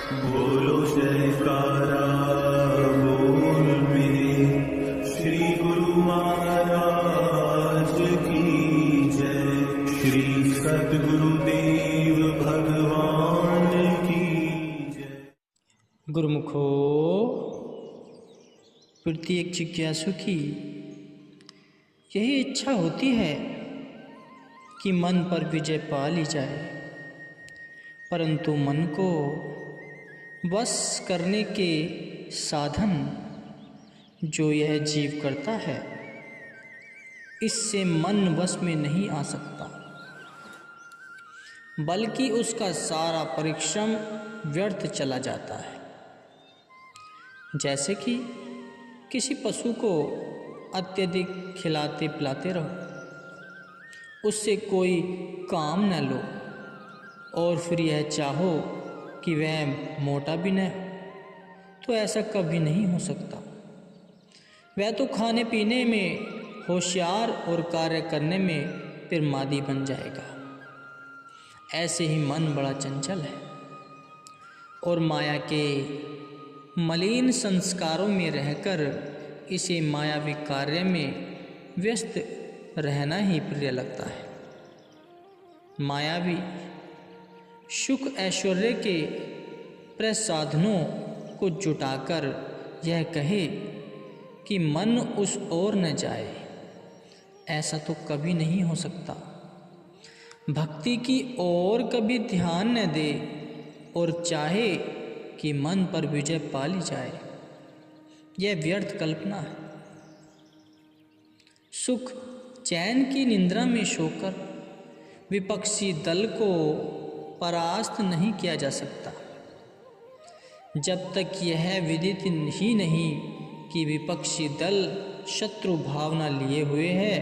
बोलो जयकारा बोल मेरे श्री गुरु महाराज की जय। श्री सद्गुरुदेव भगवान की जय। गुरुमुखो प्रत्येक जिज्ञासु की यही इच्छा होती है कि मन पर विजय पा ली जाए, परंतु मन को वश करने के साधन जो यह जीव करता है, इससे मन वश में नहीं आ सकता, बल्कि उसका सारा परिश्रम व्यर्थ चला जाता है। जैसे कि किसी पशु को अत्यधिक खिलाते पिलाते रहो, उससे कोई काम न लो और फिर यह चाहो कि वह मोटा भी न हो, तो ऐसा कभी नहीं हो सकता। वह तो खाने पीने में होशियार और कार्य करने में फिर मादी बन जाएगा। ऐसे ही मन बड़ा चंचल है और माया के मलिन संस्कारों में रहकर इसे मायावी कार्य में व्यस्त रहना ही प्रिय लगता है। मायावी सुख ऐश्वर्य के प्रसाधनों को जुटाकर यह कहे कि मन उस ओर न जाए, ऐसा तो कभी नहीं हो सकता। भक्ति की ओर कभी ध्यान न दे और चाहे कि मन पर विजय पा ली जाए, यह व्यर्थ कल्पना है। सुख चैन की निंद्रा में सोकर विपक्षी दल को परास्त नहीं किया जा सकता। जब तक यह विदित ही नहीं कि विपक्षी दल शत्रु भावना लिए हुए है,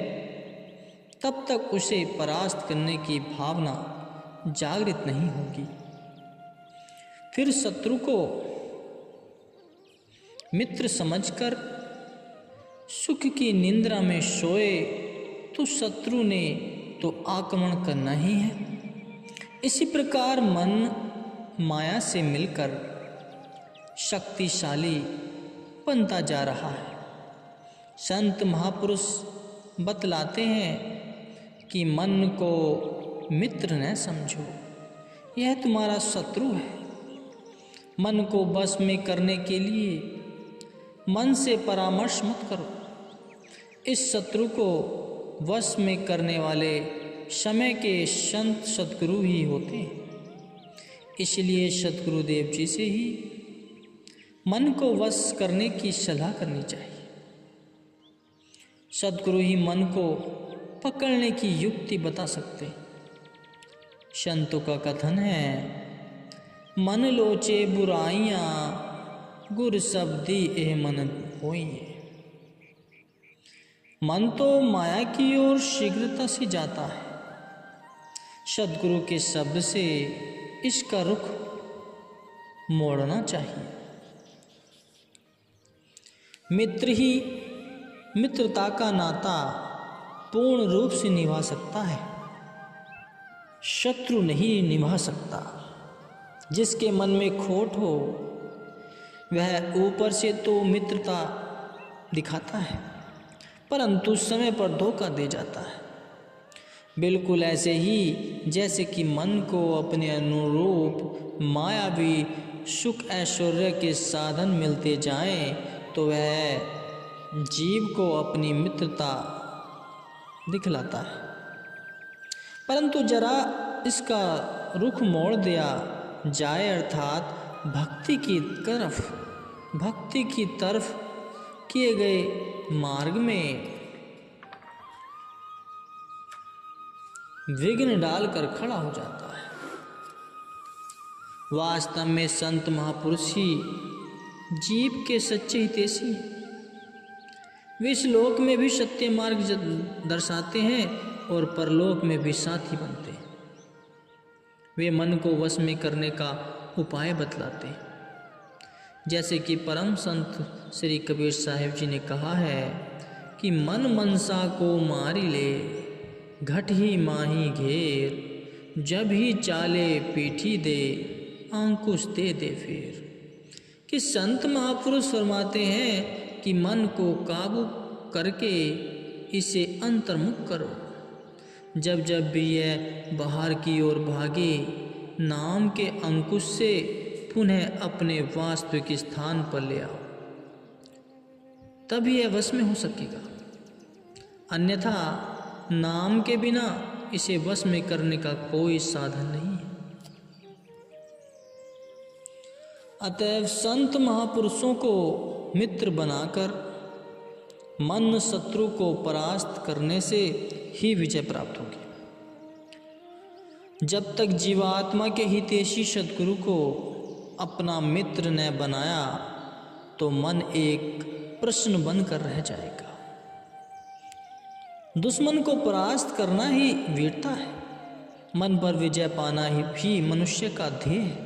तब तक उसे परास्त करने की भावना जागृत नहीं होगी। फिर शत्रु को मित्र समझकर सुख की निंद्रा में सोए तो शत्रु ने तो आक्रमण करना ही है। इसी प्रकार मन माया से मिलकर शक्तिशाली बनता जा रहा है। संत महापुरुष बतलाते हैं कि मन को मित्र न समझो, यह तुम्हारा शत्रु है। मन को बस में करने के लिए मन से परामर्श मत करो। इस शत्रु को वश में करने वाले समय के संत सद्गुरु ही होते हैं। इसलिए सद्गुरुदेव जी से ही मन को वश करने की सलाह करनी चाहिए। सद्गुरु ही मन को पकड़ने की युक्ति बता सकते। संतों का कथन है, मन लोचे बुराइयां गुर शब्दी एह मन होइए। मन तो माया की ओर शीघ्रता से जाता है। सद्गुरु के शब्द से इसका रुख मोड़ना चाहिए। मित्र ही मित्रता का नाता पूर्ण रूप से निभा सकता है, शत्रु नहीं निभा सकता। जिसके मन में खोट हो वह ऊपर से तो मित्रता दिखाता है, परंतु समय पर धोखा दे जाता है। बिल्कुल ऐसे ही जैसे कि मन को अपने अनुरूप मायावी सुख ऐश्वर्य के साधन मिलते जाएं, तो वह जीव को अपनी मित्रता दिखलाता है। परंतु जरा इसका रुख मोड़ दिया जाए, अर्थात भक्ति की तरफ किए गए मार्ग में विघ्न डालकर खड़ा हो जाता है। वास्तव में संत महापुरुष ही जीव के सच्चे हितैषी हैं। वे इस लोक में भी सत्य मार्ग दर्शाते हैं और परलोक में भी साथी बनते हैं। वे मन को वश में करने का उपाय बतलाते हैं। जैसे कि परम संत श्री कबीर साहिब जी ने कहा है कि मन मनसा को मारी ले, घट ही माही घेर, जब ही चाले पीठी दे, अंकुश दे दे फिर। कि संत महापुरुष फरमाते हैं कि मन को काबू करके इसे अंतर्मुख करो। जब जब भी यह बाहर की ओर भागे, नाम के अंकुश से पुनः अपने वास्तविक स्थान पर ले आओ, तभी यह वश में हो सकेगा। अन्यथा नाम के बिना इसे वश में करने का कोई साधन नहीं है। अतएव संत महापुरुषों को मित्र बनाकर मन शत्रु को परास्त करने से ही विजय प्राप्त होगी। जब तक जीवात्मा के हितैषी सद्गुरु को अपना मित्र न बनाया तो मन एक प्रश्न बनकर रह जाएगा। दुश्मन को परास्त करना ही वीरता है। मन पर विजय पाना ही भी मनुष्य का ध्येय है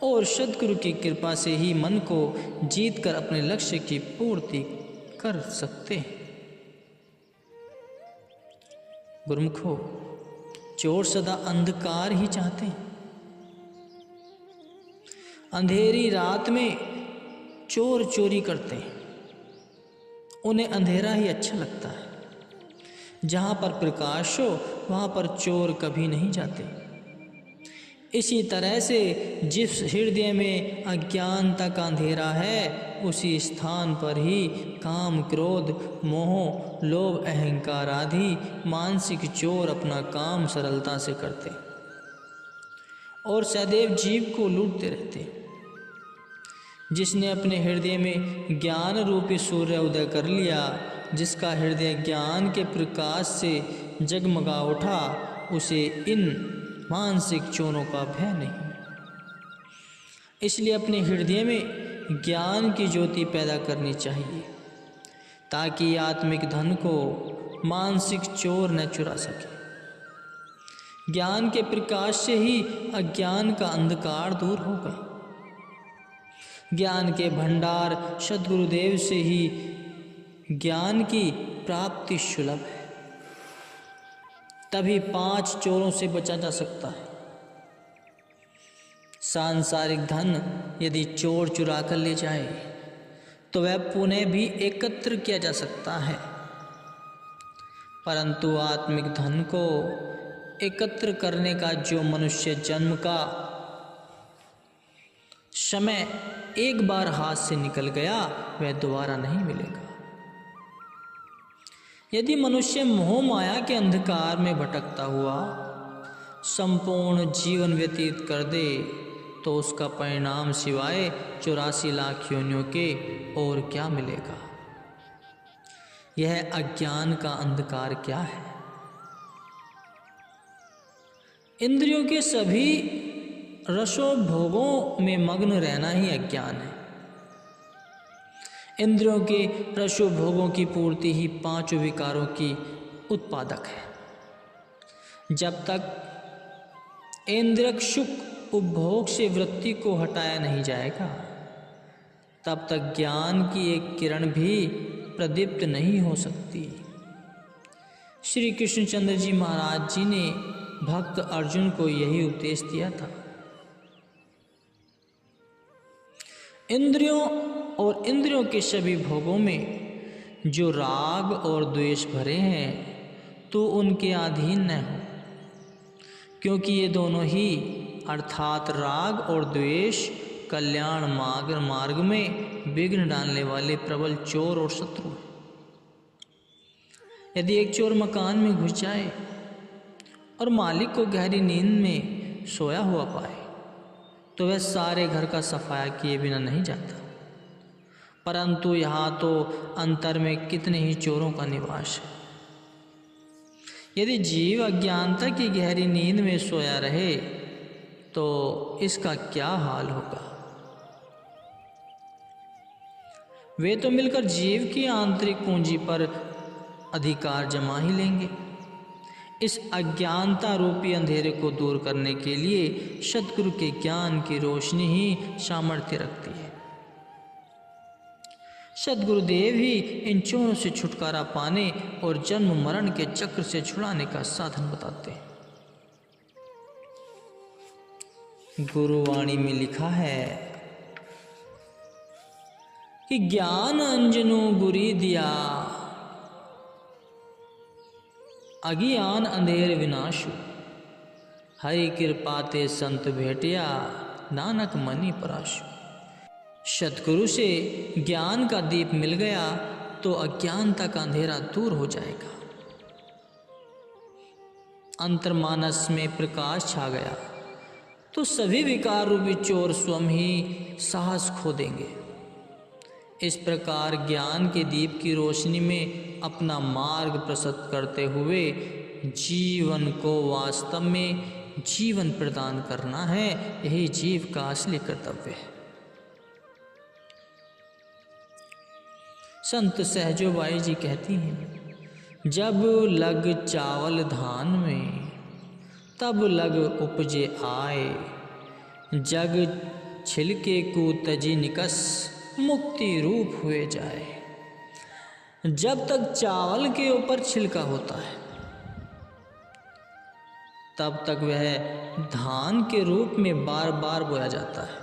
और सद्गुरु की कृपा से ही मन को जीत कर अपने लक्ष्य की पूर्ति कर सकते हैं। गुरुमुखो, चोर सदा अंधकार ही चाहते हैं। अंधेरी रात में चोर चोरी करते हैं, उन्हें अंधेरा ही अच्छा लगता है। जहाँ पर प्रकाश हो वहाँ पर चोर कभी नहीं जाते। इसी तरह से जिस हृदय में अज्ञानता का अंधेरा है, उसी स्थान पर ही काम, क्रोध, मोह, लोभ, अहंकार आदि मानसिक चोर अपना काम सरलता से करते और सदैव जीव को लूटते रहते। जिसने अपने हृदय में ज्ञान रूपी सूर्य उदय कर लिया, जिसका हृदय ज्ञान के प्रकाश से जगमगा उठा, उसे इन मानसिक चोरों का भय नहीं। इसलिए अपने हृदय में ज्ञान की ज्योति पैदा करनी चाहिए ताकि आत्मिक धन को मानसिक चोर न चुरा सके। ज्ञान के प्रकाश से ही अज्ञान का अंधकार दूर होगा। ज्ञान के भंडार सद्गुरुदेव से ही ज्ञान की प्राप्ति सुलभ है। तभी 5 चोरों से बचा जा सकता है। सांसारिक धन यदि चोर चुरा कर ले जाए तो वह पुनः भी एकत्र किया जा सकता है, परंतु आत्मिक धन को एकत्र करने का जो मनुष्य जन्म का समय एक बार हाथ से निकल गया, वह दोबारा नहीं मिलेगा। यदि मनुष्य मोह माया के अंधकार में भटकता हुआ संपूर्ण जीवन व्यतीत कर दे तो उसका परिणाम सिवाय 84 लाख योनियों के और क्या मिलेगा। यह अज्ञान का अंधकार क्या है? इंद्रियों के सभी रसों भोगों में मग्न रहना ही अज्ञान है। इंद्रियों के रसों भोगों की पूर्ति ही 5 विकारों की उत्पादक है। जब तक इंद्रियक सुख उपभोग से वृत्ति को हटाया नहीं जाएगा, तब तक ज्ञान की एक किरण भी प्रदीप्त नहीं हो सकती। श्री कृष्णचंद्र जी महाराज जी ने भक्त अर्जुन को यही उपदेश दिया था। इंद्रियों और इंद्रियों के सभी भोगों में जो राग और द्वेष भरे हैं, तो उनके अधीन न हो, क्योंकि ये दोनों ही अर्थात राग और द्वेष कल्याण मार्ग में विघ्न डालने वाले प्रबल चोर और शत्रु हैं। यदि एक चोर मकान में घुस जाए और मालिक को गहरी नींद में सोया हुआ पाए, तो वह सारे घर का सफाया किए बिना नहीं जाता। परंतु यहाँ तो अंतर में कितने ही चोरों का निवास है। यदि जीव अज्ञानता की गहरी नींद में सोया रहे तो इसका क्या हाल होगा। वे तो मिलकर जीव की आंतरिक पूंजी पर अधिकार जमा ही लेंगे। इस अज्ञानता रूपी अंधेरे को दूर करने के लिए सद्गुरु के ज्ञान की रोशनी ही सामर्थ्य रखती है। सद्गुरुदेव ही इन चोरों से छुटकारा पाने और जन्म मरण के चक्र से छुड़ाने का साधन बताते हैं। गुरुवाणी में लिखा है कि ज्ञान अंजनो गुरी दिया, अज्ञान अंधेर विनाशु, हरि कृपा ते संत भेटिया, नानक मनि पराशु। सतगुरु से ज्ञान का दीप मिल गया तो अज्ञानता का अंधेरा दूर हो जाएगा, अंतर्मानस में प्रकाश छा गया तो सभी विकार रूपी चोर स्वयं ही साहस खो देंगे। इस प्रकार ज्ञान के दीप की रोशनी में अपना मार्ग प्रशस्त करते हुए जीवन को वास्तव में जीवन प्रदान करना है, यही जीव का असली कर्तव्य है। संत सहजोबाई जी कहती हैं, जब लग चावल धान में तब लग उपजे आए, जग छिलके को तजी निकस, मुक्ति रूप हुए जाए। जब तक चावल के ऊपर छिलका होता है तब तक वह धान के रूप में बार बार बोया जाता है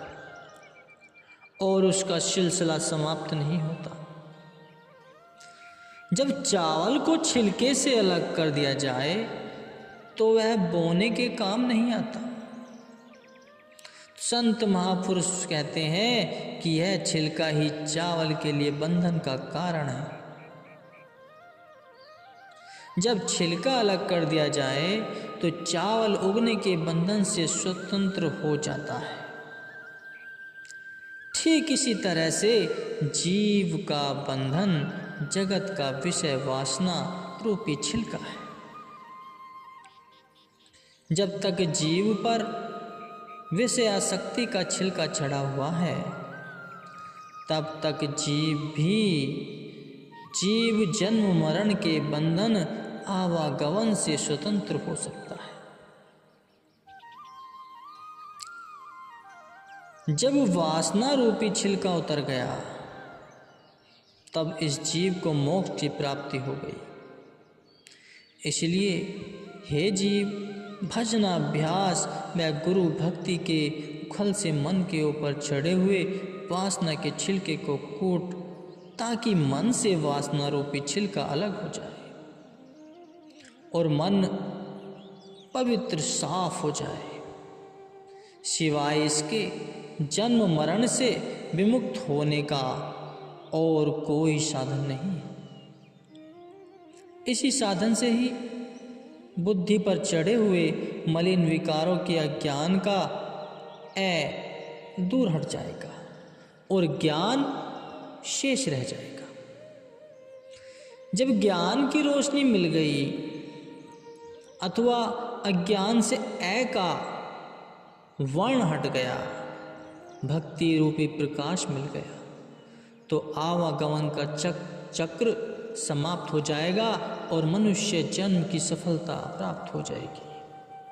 और उसका सिलसिला समाप्त नहीं होता। जब चावल को छिलके से अलग कर दिया जाए तो वह बोने के काम नहीं आता। संत महापुरुष कहते हैं कि यह छिलका ही चावल के लिए बंधन का कारण है। जब छिलका अलग कर दिया जाए तो चावल उगने के बंधन से स्वतंत्र हो जाता है। ठीक इसी तरह से जीव का बंधन जगत का विषय वासना रूपी छिलका है। जब तक जीव पर विषय आसक्ति का छिलका चढ़ा हुआ है तब तक जीव जन्म मरण के बंधन आवागमन से स्वतंत्र हो सकता है। जब वासना रूपी छिलका उतर गया तब इस जीव को मोक्ष की प्राप्ति हो गई। इसलिए हे जीव, भजनाभ्यास व गुरु भक्ति के उखल से मन के ऊपर चढ़े हुए वासना के छिलके को कूट, ताकि मन से वासना रूपी छिलका अलग हो जाए और मन पवित्र साफ हो जाए। सिवाय इसके जन्म मरण से विमुक्त होने का और कोई साधन नहीं। इसी साधन से ही बुद्धि पर चढ़े हुए मलिन विकारों के अज्ञान का दूर हट जाएगा और ज्ञान शेष रह जाएगा। जब ज्ञान की रोशनी मिल गई अथवा अज्ञान से का वर्ण हट गया, भक्ति रूपी प्रकाश मिल गया, तो आवागमन का चक्र समाप्त हो जाएगा और मनुष्य जन्म की सफलता प्राप्त हो जाएगी।